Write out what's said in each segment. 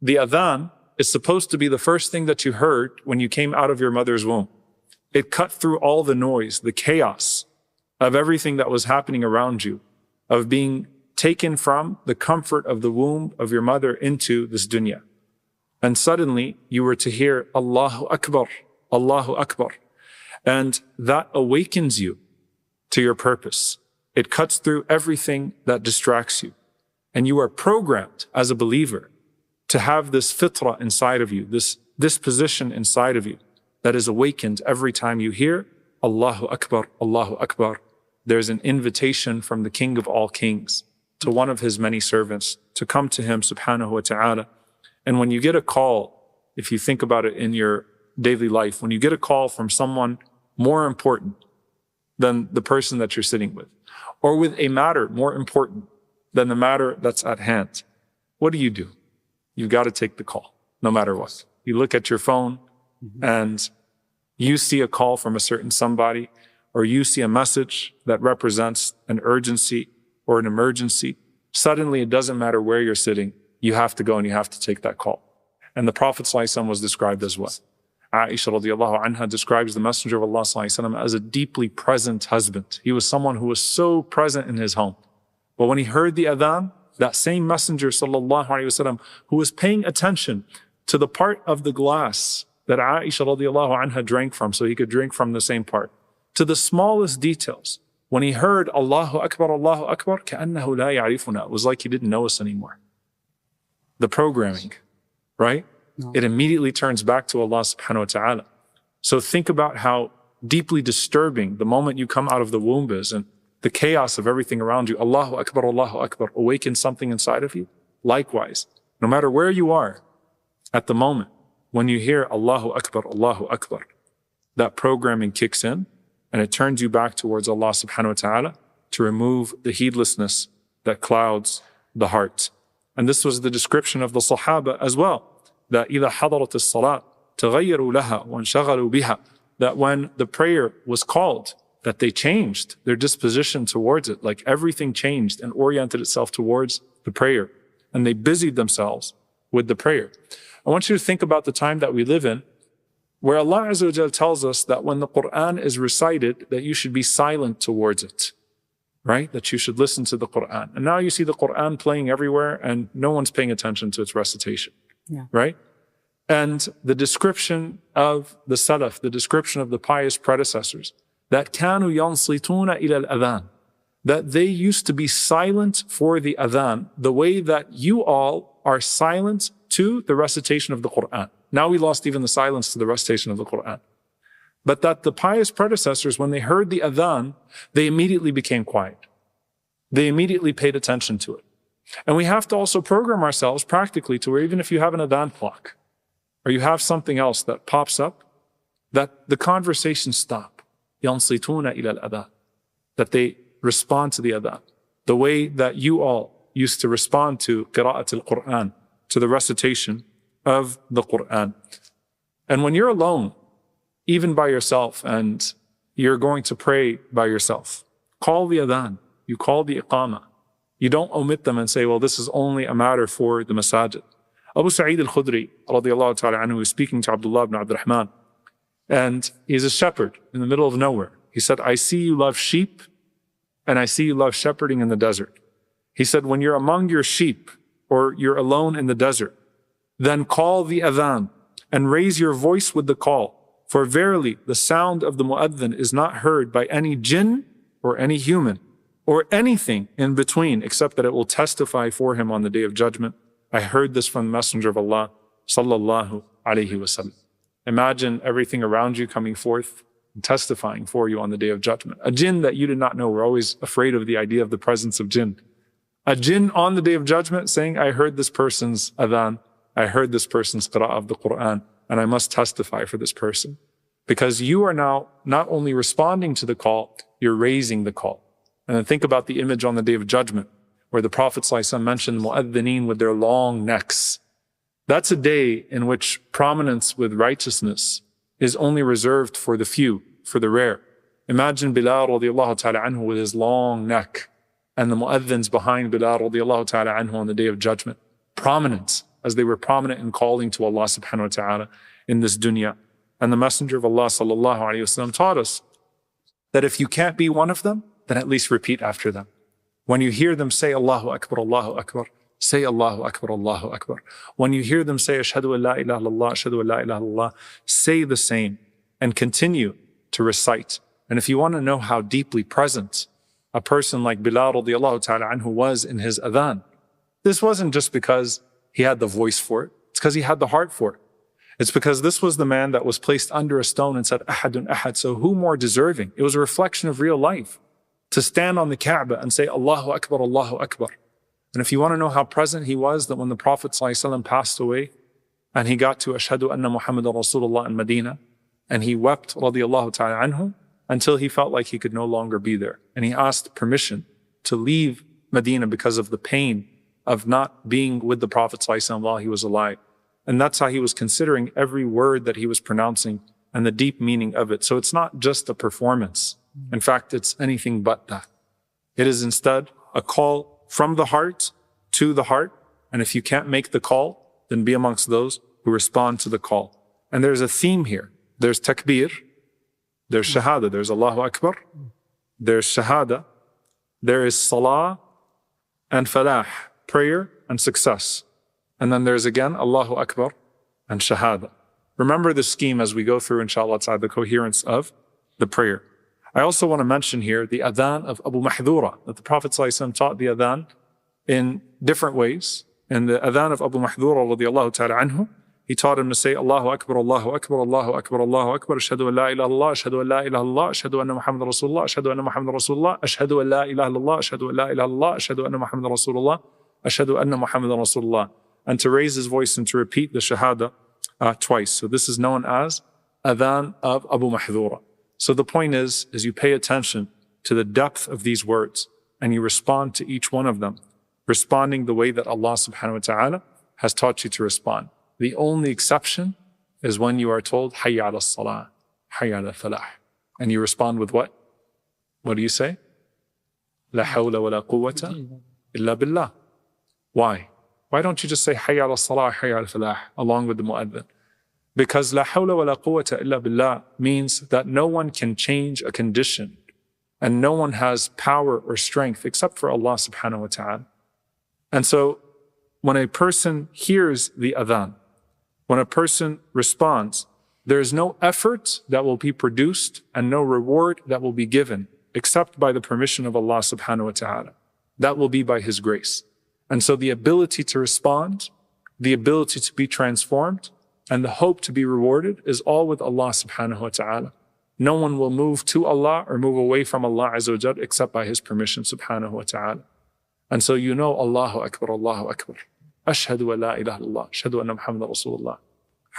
The adhan is supposed to be the first thing that you heard when you came out of your mother's womb. It cut through all the noise, the chaos of everything that was happening around you, of being taken from the comfort of the womb of your mother into this dunya. And suddenly you were to hear Allahu Akbar, Allahu Akbar. And that awakens you to your purpose. It cuts through everything that distracts you. And you are programmed as a believer to have this fitrah inside of you, this disposition inside of you that is awakened every time you hear Allahu Akbar, Allahu Akbar. There's an invitation from the King of all kings to one of his many servants to come to him, Subhanahu wa Ta'ala. And when you get a call, if you think about it in your daily life, when you get a call from someone more important than the person that you're sitting with, or with a matter more important than the matter that's at hand, what do? You've got to take the call, no matter what. You look at your phone and you see a call from a certain somebody, or you see a message that represents an urgency or an emergency. Suddenly, it doesn't matter where you're sitting. You have to go and you have to take that call. And the Prophet ﷺ was described as what? Aisha radiallahu anha describes the Messenger of Allah ﷺ as a deeply present husband. He was someone who was so present in his home. But when he heard the adhan, that same Messenger sallallahu alaihi wasallam, who was paying attention to the part of the glass that Aisha radiallahu anha drank from, so he could drink from the same part, to the smallest details, when he heard Allahu Akbar, كَأَنَّهُ لَا يَعْرِفُنَا, it was like he didn't know us anymore. The programming, right? No. It immediately turns back to Allah subhanahu wa ta'ala. So think about how deeply disturbing the moment you come out of the womb is, and the chaos of everything around you. Allahu Akbar, awakens something inside of you. Likewise, no matter where you are at the moment, when you hear Allahu Akbar, that programming kicks in and it turns you back towards Allah subhanahu wa ta'ala to remove the heedlessness that clouds the heart. And this was the description of the Sahaba as well, that إِذَا حَضَرَتِ الصَّلَاةِ تَغَيَّرُوا لَهَا وَانْشَغَلُوا بِهَا, that when the prayer was called, that they changed their disposition towards it, like everything changed and oriented itself towards the prayer, and they busied themselves with the prayer. I want you to think about the time that we live in, where Allah Azza wa Jal tells us that when the Quran is recited, that you should be silent towards it, right? That you should listen to the Quran. And now you see the Quran playing everywhere and no one's paying attention to its recitation, right? And the description of the Salaf, the description of the pious predecessors, that كانوا ينصتون إلى الأذان, that they used to be silent for the adhan, the way that you all are silent to the recitation of the Quran. Now we lost even the silence to the recitation of the Quran. But that the pious predecessors, when they heard the adhan, they immediately became quiet. They immediately paid attention to it. And we have to also program ourselves practically to where even if you have an adhan clock, or you have something else that pops up, that the conversations stop. يَنصِتُونَ إِلَى الْأَذَانِ, that they respond to the adhan. The way that you all used to respond to قراءة القرآن, to the recitation of the Quran. And when you're alone, even by yourself, and you're going to pray by yourself, call the adhan, you call the iqamah. You don't omit them and say, well, this is only a matter for the masajid. Abu Sa'id al-Khudri, radiallahu ta'ala anhu, is speaking to Abdullah ibn Abdurrahman, and he's a shepherd in the middle of nowhere. He said, I see you love sheep, and I see you love shepherding in the desert. He said, when you're among your sheep, or you're alone in the desert, then call the adhan and raise your voice with the call. For verily, the sound of the mu'adhin is not heard by any jinn or any human or anything in between, except that it will testify for him on the day of judgment. I heard this from the Messenger of Allah, sallallahu alayhi wasallam. Imagine everything around you coming forth and testifying for you on the day of judgment. A jinn that you did not know. We're always afraid of the idea of the presence of jinn. A jinn on the day of judgment saying, I heard this person's adhan, I heard this person's qira'ah of the Quran, and I must testify for this person. Because you are now not only responding to the call, you're raising the call. And then think about the image on the day of judgment, where the Prophet ﷺ mentioned mu'adhineen with their long necks. That's a day in which prominence with righteousness is only reserved for the few, for the rare. Imagine Bilal radiallahu ta'ala anhu with his long neck, and the mu'adhins behind Bilal radiallahu ta'ala anhu on the day of judgment. Prominence. as they were prominent in calling to Allah subhanahu wa ta'ala in this dunya. And the Messenger of Allah sallallahu alayhi wasallam taught us that if you can't be one of them, then at least repeat after them. When you hear them say Allahu Akbar, say Allahu Akbar, Allahu Akbar. When you hear them say Ashhadu an la ilaha illallah, Ashhadu an la ilaha illallah, say the same and continue to recite. And if you want to know how deeply present a person like Bilal radiallahu ta'ala anhu was in his adhan, this wasn't just because he had the voice for it, it's because he had the heart for it. It's because this was the man that was placed under a stone and said, Ahadun Ahad. So who more deserving? It was a reflection of real life to stand on the Kaaba and say, Allahu Akbar, Allahu Akbar. And if you want to know how present he was, that when the Prophet ﷺ passed away and he got to Ashhadu anna Muhammadan Rasulullah in Medina, and he wept radiallahu ta'ala anhu until he felt like he could no longer be there. And he asked permission to leave Medina because of the pain of not being with the Prophet ﷺ while he was alive. And that's how he was considering every word that he was pronouncing and the deep meaning of it. So it's not just a performance. In fact, it's anything but that. It is instead a call from the heart to the heart. And if you can't make the call, then be amongst those who respond to the call. And there's a theme here. There's takbir, there's shahada, there's Allahu Akbar, there's shahada, there is salah and falah, prayer and success. And then there's again Allahu Akbar and shahada. Remember the scheme as we go through, inshallah, the coherence of the prayer. I also want to mention here the adan of Abu Mahdura, that the Prophet ﷺ taught the adan in different ways. In the adan of Abu Mahdura radiallahu ta'ala anhu, he taught him to say Allahu Akbar, Allahu Akbar, Allahu Akbar, Allahu Akbar, Ashhadu an la ilaha illallah, Ashhadu an la ilaha illallah, Ashhadu anna Muhammadan Rasulullah, Ashhadu anna Muhammadan Rasulullah, Ashhadu an la ilaha illallah, Ashhadu an la ilaha illallah, Ashhadu anna Muhammadan Rasulullah, Ashhadu anna Muhammadan Rasulullah. And to raise his voice and to repeat the shahada twice. So this is known as Adhan of Abu Mahdura. So the point is you pay attention to the depth of these words and you respond to each one of them, responding the way that Allah subhanahu wa ta'ala has taught you to respond. The only exception is when you are told, Hayya ala Salah, Hayya ala falah. And you respond with what? What do you say? La hawla wa la quwwata illa billah. Why? Why don't you just say Hayya ala Salah, Hayya ala falah along with the mu'adhin? Because la hawla wa la quwwata illa billah means that no one can change a condition and no one has power or strength except for Allah subhanahu wa ta'ala. And so when a person hears the adhan, when a person responds, there is no effort that will be produced and no reward that will be given except by the permission of Allah subhanahu wa ta'ala. That will be by His grace. And so the ability to respond, the ability to be transformed, and the hope to be rewarded is all with Allah subhanahu wa ta'ala. No one will move to Allah or move away from Allah azza wa jal except by His permission subhanahu wa ta'ala. And so you know Allahu Akbar, Allahu Akbar. Ashhadu an la ilaha illallah, Ashhadu anna Muhammadan Rasulullah.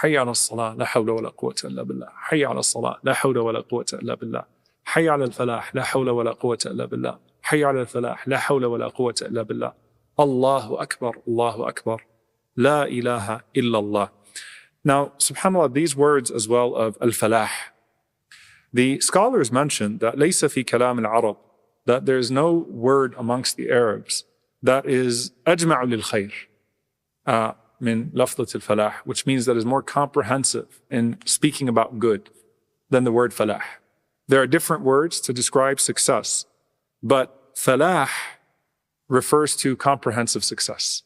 Hayya ala salah, la hawla wa la quwwata illa billah. Hayya ala salah, la hawla wa la quwwata illa billah. Hayya ala al-falah, la hawla wa la quwwata illa billah. Hayya ala al-falah, la hawla wa la quwwata illa billah. Allahu Akbar, Allahu Akbar. La ilaha illallah. Now, subhanAllah, these words as well of al-falah, the scholars mention that laysa fi kalam al-Arab, that there is no word amongst the Arabs that is ajma'u lil khayr min lafzat al-falah, which means that is more comprehensive in speaking about good than the word falah. There are different words to describe success, but falah refers to comprehensive success.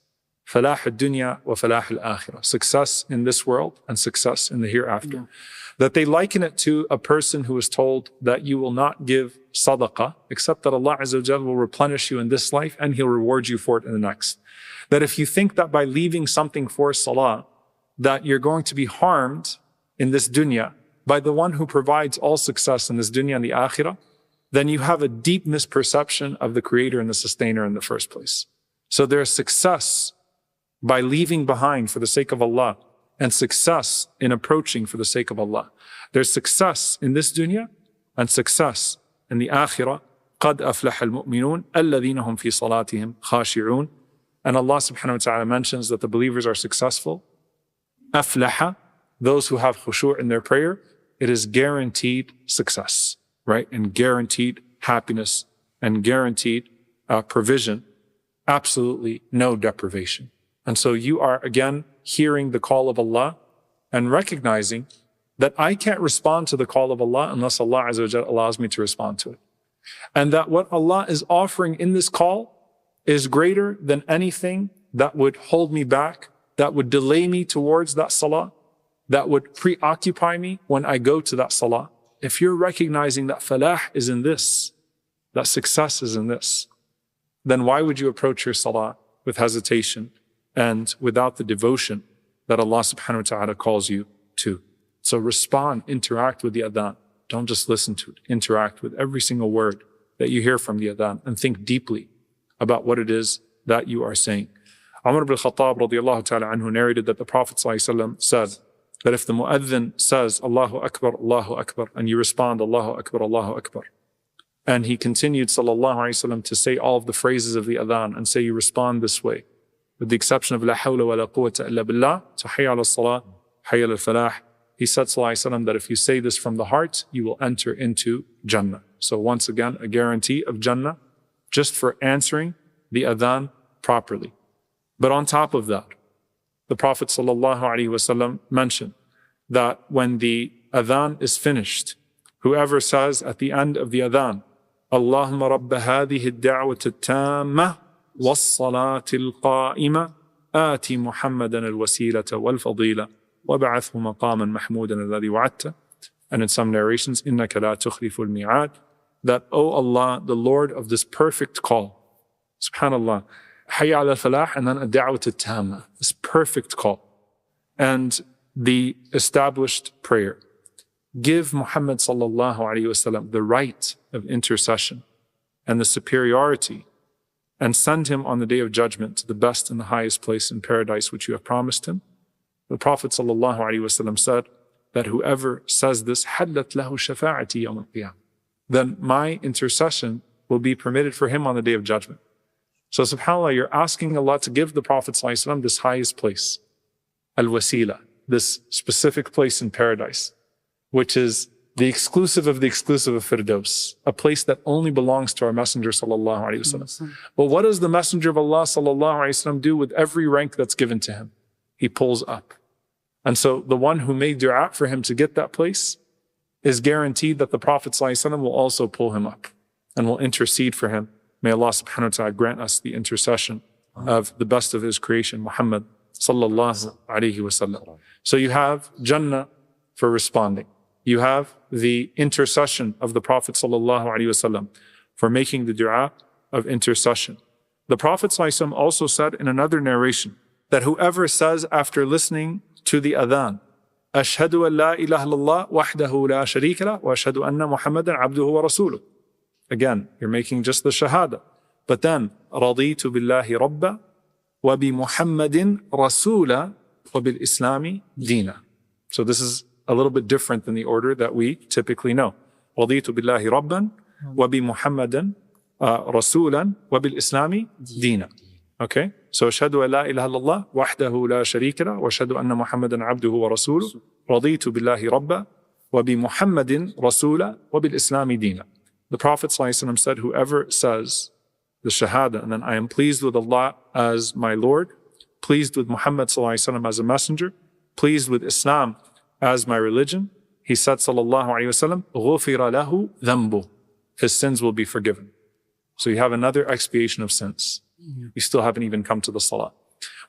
Falah al-dunya wa falah al-akhirah. Success in this world and success in the hereafter. Yeah. That they liken it to a person who is told that you will not give sadaqah except that Allah azza wa jalla will replenish you in this life and He'll reward you for it in the next. That if you think that by leaving something for salah, that you're going to be harmed in this dunya by the one who provides all success in this dunya and the akhirah, then you have a deep misperception of the creator and the sustainer in the first place. So there's success by leaving behind for the sake of Allah and success in approaching for the sake of Allah. There's success in this dunya and success in the akhirah. قَدْ أَفْلَحَ الْمُؤْمِنُونَ الَّذِينَ هُمْ فِي صَلَاتِهِمْ خَاشِعُونَ. And Allah subhanahu wa ta'ala mentions that the believers are successful. أَفْلَحَ, those who have khushu' in their prayer, it is guaranteed success, right? And guaranteed happiness and guaranteed provision. Absolutely no deprivation. And so you are again hearing the call of Allah and recognizing that I can't respond to the call of Allah unless Allah Azza wa Jalla allows me to respond to it. And that what Allah is offering in this call is greater than anything that would hold me back, that would delay me towards that salah, that would preoccupy me when I go to that salah. If you're recognizing that falah is in this, that success is in this, then why would you approach your salah with hesitation and without the devotion that Allah subhanahu wa ta'ala calls you to? So respond, interact with the adhan. Don't just listen to it. Interact with every single word that you hear from the adhan and think deeply about what it is that you are saying. Umar ibn al-Khattab radiallahu ta'ala anhu narrated that the Prophet ﷺ said that if the mu'adhin says Allahu Akbar, and you respond Allahu Akbar, and he continued sallallahu alayhi wa sallam to say all of the phrases of the adhan and say you respond this way, with the exception of la hawla wa la quwwata illa billah, so hayya ala salah, hayya ala falah. He said sallallahu alayhi wa sallam that if you say this from the heart, you will enter into Jannah. So once again, a guarantee of Jannah just for answering the adhan properly. But on top of that, the Prophet ﷺ mentioned that when the adhan is finished, whoever says at the end of the adhan, Allahumma rabba hadhihi ad-da'wati at-tamma was-salati al-qa'ima ati Muhammadan al-wasilata wal-fadila wab'athhu maqaman mahmudan alladhi wa'adta, and in some narrations, innaka la tukhlifu al-mi'ad, that, O Allah, the Lord of this perfect call, subhanallah, hayya ala falah, and then ad-da'wat at-tamma, this perfect call, and the established prayer. Give Muhammad sallallahu alayhi wasallam the right of intercession and the superiority, and send him on the day of judgment to the best and the highest place in paradise which you have promised him. The Prophet sallallahu alayhi wasallam said that whoever says this, حَلَّتْ لَهُ شَفَاعَتِي يَوْمَ الْقِيَامَةِ, then my intercession will be permitted for him on the day of judgment. So subhanAllah, you're asking Allah to give the Prophet ﷺ this highest place, al-wasila, this specific place in paradise, which is the exclusive of Firdaus, a place that only belongs to our Messenger sallallahu alaihi wasallam. But what does the Messenger of Allah sallallahu alaihi wasallam do with every rank that's given to him? He pulls up. And so the one who made dua for him to get that place is guaranteed that the Prophet ﷺ will also pull him up and will intercede for him. May Allah subhanahu wa ta'ala grant us the intercession of the best of his creation, Muhammad sallallahu alayhi wa sallam. So you have Jannah for responding. You have the intercession of the Prophet sallallahu alayhi wa sallam for making the dua of intercession. The Prophet ﷺ also said in another narration that whoever says after listening to the adhan, Ashhadu an la ilaha illallah wahdahu la sharika lah wa ashhadu anna Muhammadan abduhu wa rasuluh. Again, you're making just the shahada. But then, raditu billahi rabba wa bi Muhammadin rasula wa bil Islami deena. So this is a little bit different than the order that we typically know. Raditu billahi rabban wa bi Muhammadin rasulan wa bil Islami deena. Okay? So, ashhadu an la ilaha illallah wahdahu la sharika lah wa ashhadu anna Muhammadan abduhu wa rasuluh. Raditu billahi rabba wa bi Muhammadin rasula wa bil Islami deena. The Prophet ﷺ said, whoever says the shahada, and then I am pleased with Allah as my Lord, pleased with Muhammad ﷺ as a messenger, pleased with Islam as my religion, he said, sallallahu alayhi wa sallam, غُفِرَ لَهُ ذَنْبُهُ, his sins will be forgiven. So you have another expiation of sins. You still haven't even come to the salah.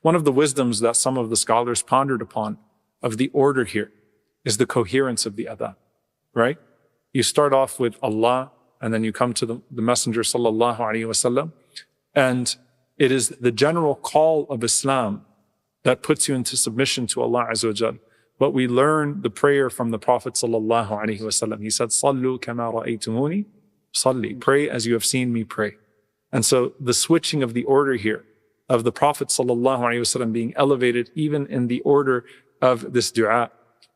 One of the wisdoms that some of the scholars pondered upon of the order here is the coherence of the adhan, right? You start off with Allah, and then you come to the Messenger sallallahu alaihi wasallam, and it is the general call of Islam that puts you into submission to Allah Azza wa Jal. But we learn the prayer from the Prophet sallallahu alaihi wasallam. He said, "Sallu kama ra'aytumuni salli." Pray as you have seen me pray. And so the switching of the order here of the Prophet sallallahu alaihi wasallam being elevated even in the order of this dua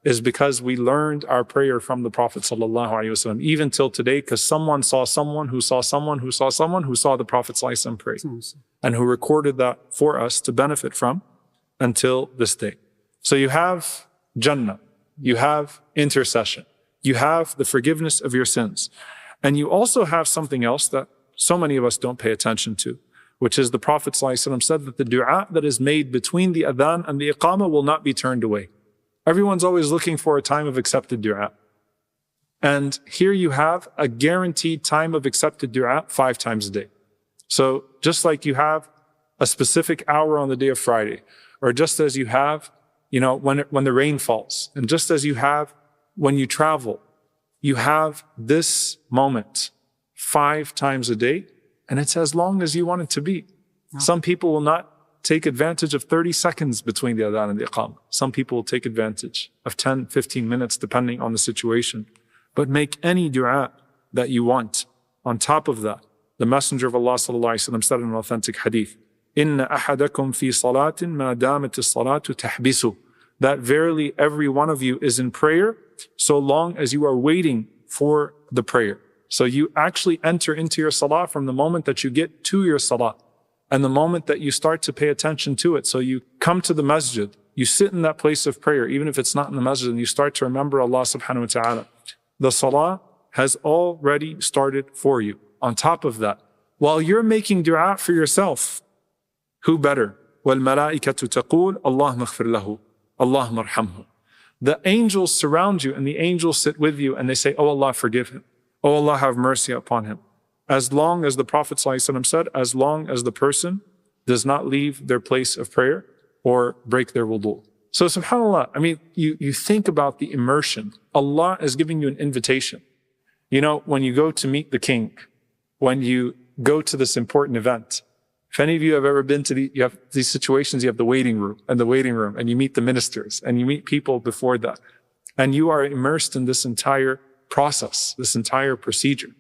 is because we learned our prayer from the Prophet sallallahu alaihi wasallam, even till today, because someone saw someone who saw someone who saw someone who saw the Prophet sallallahu alaihi wasallam pray, and who recorded that for us to benefit from until this day. So you have Jannah, you have intercession, you have the forgiveness of your sins, and you also have something else that so many of us don't pay attention to, which is the Prophet ﷺ said that the dua that is made between the adhan and the iqamah will not be turned away. Everyone's always looking for a time of accepted dua. And here you have a guaranteed time of accepted dua 5 times a day. So just like you have a specific hour on the day of Friday, or just as you have, when the rain falls, and just as you have when you travel, you have this moment 5 times a day, and it's as long as you want it to be. Some people will not take advantage of 30 seconds between the adhan and the iqamah. Some people will take advantage of 10, 15 minutes, depending on the situation. But make any dua that you want. On top of that, the Messenger of Allah ﷺ said in an authentic hadith, إِنَّ أَحَدَكُمْ فِي صَلَاةٍ مَا دَامَتِ الصَّلَاةُ تَحْبِسُ. That verily every one of you is in prayer so long as you are waiting for the prayer. So you actually enter into your salah from the moment that you get to your salah and the moment that you start to pay attention to it. So you come to the masjid, you sit in that place of prayer, even if it's not in the masjid, and you start to remember Allah subhanahu wa ta'ala. The salah has already started for you. On top of that, while you're making dua for yourself, who better? وَالْمَلَائِكَةُ تَقُولُ اللَّهُمَّ اغْفِرْ لَهُ اللَّهُمَّ ارْحَمْهُ. The angels surround you and the angels sit with you and they say, oh Allah, forgive him. Oh Allah, have mercy upon him. As long as the Prophet ﷺ said, as long as the person does not leave their place of prayer or break their wudu. So subhanAllah, you think about the immersion. Allah is giving you an invitation. When you go to meet the king, when you go to this important event, if any of you have ever been to you have these situations, you have the waiting room, and you meet the ministers, and you meet people before that, and you are immersed in this entire process, this entire procedure.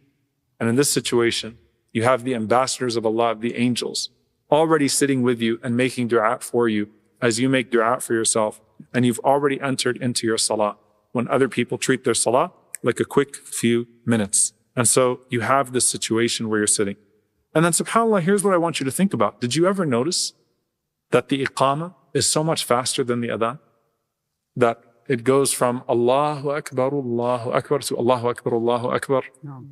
And in this situation, you have the ambassadors of Allah, the angels, already sitting with you and making dua for you as you make dua for yourself, and you've already entered into your salah when other people treat their salah like a quick few minutes. And so you have this situation where you're sitting. And then subhanAllah, here's what I want you to think about. Did you ever notice that the iqamah is so much faster than the adhan? That it goes from Allahu Akbar to Allahu Akbar, Allahu Akbar. No.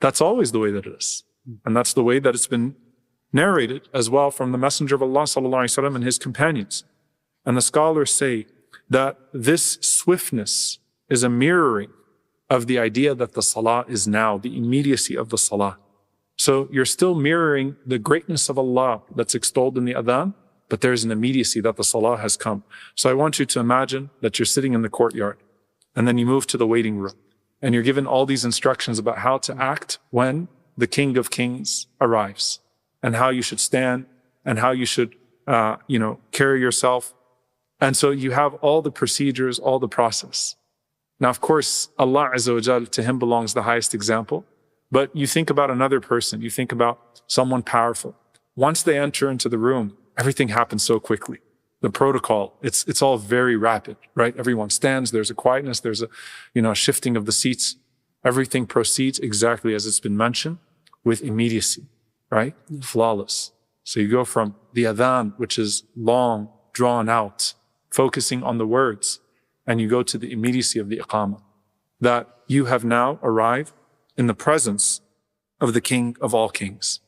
That's always the way that it is. And that's the way that it's been narrated as well from the Messenger of Allah ﷺ and his companions. And the scholars say that this swiftness is a mirroring of the idea that the salah is now, the immediacy of the salah. So you're still mirroring the greatness of Allah that's extolled in the adhan, but there's an immediacy that the salah has come. So I want you to imagine that you're sitting in the courtyard, and then you move to the waiting room, and you're given all these instructions about how to act when the King of Kings arrives, and how you should stand, and how you should, carry yourself. And so you have all the procedures, all the process. Now, of course, Allah Azza wa Jal, to him belongs the highest example. But you think about another person, you think about someone powerful. Once they enter into the room, everything happens so quickly. The protocol, it's all very rapid, right? Everyone stands, there's a quietness, there's a shifting of the seats. Everything proceeds exactly as it's been mentioned, with immediacy, right? Flawless. So you go from the adhan, which is long, drawn out, focusing on the words, and you go to the immediacy of the iqamah, that you have now arrived in the presence of the King of all kings.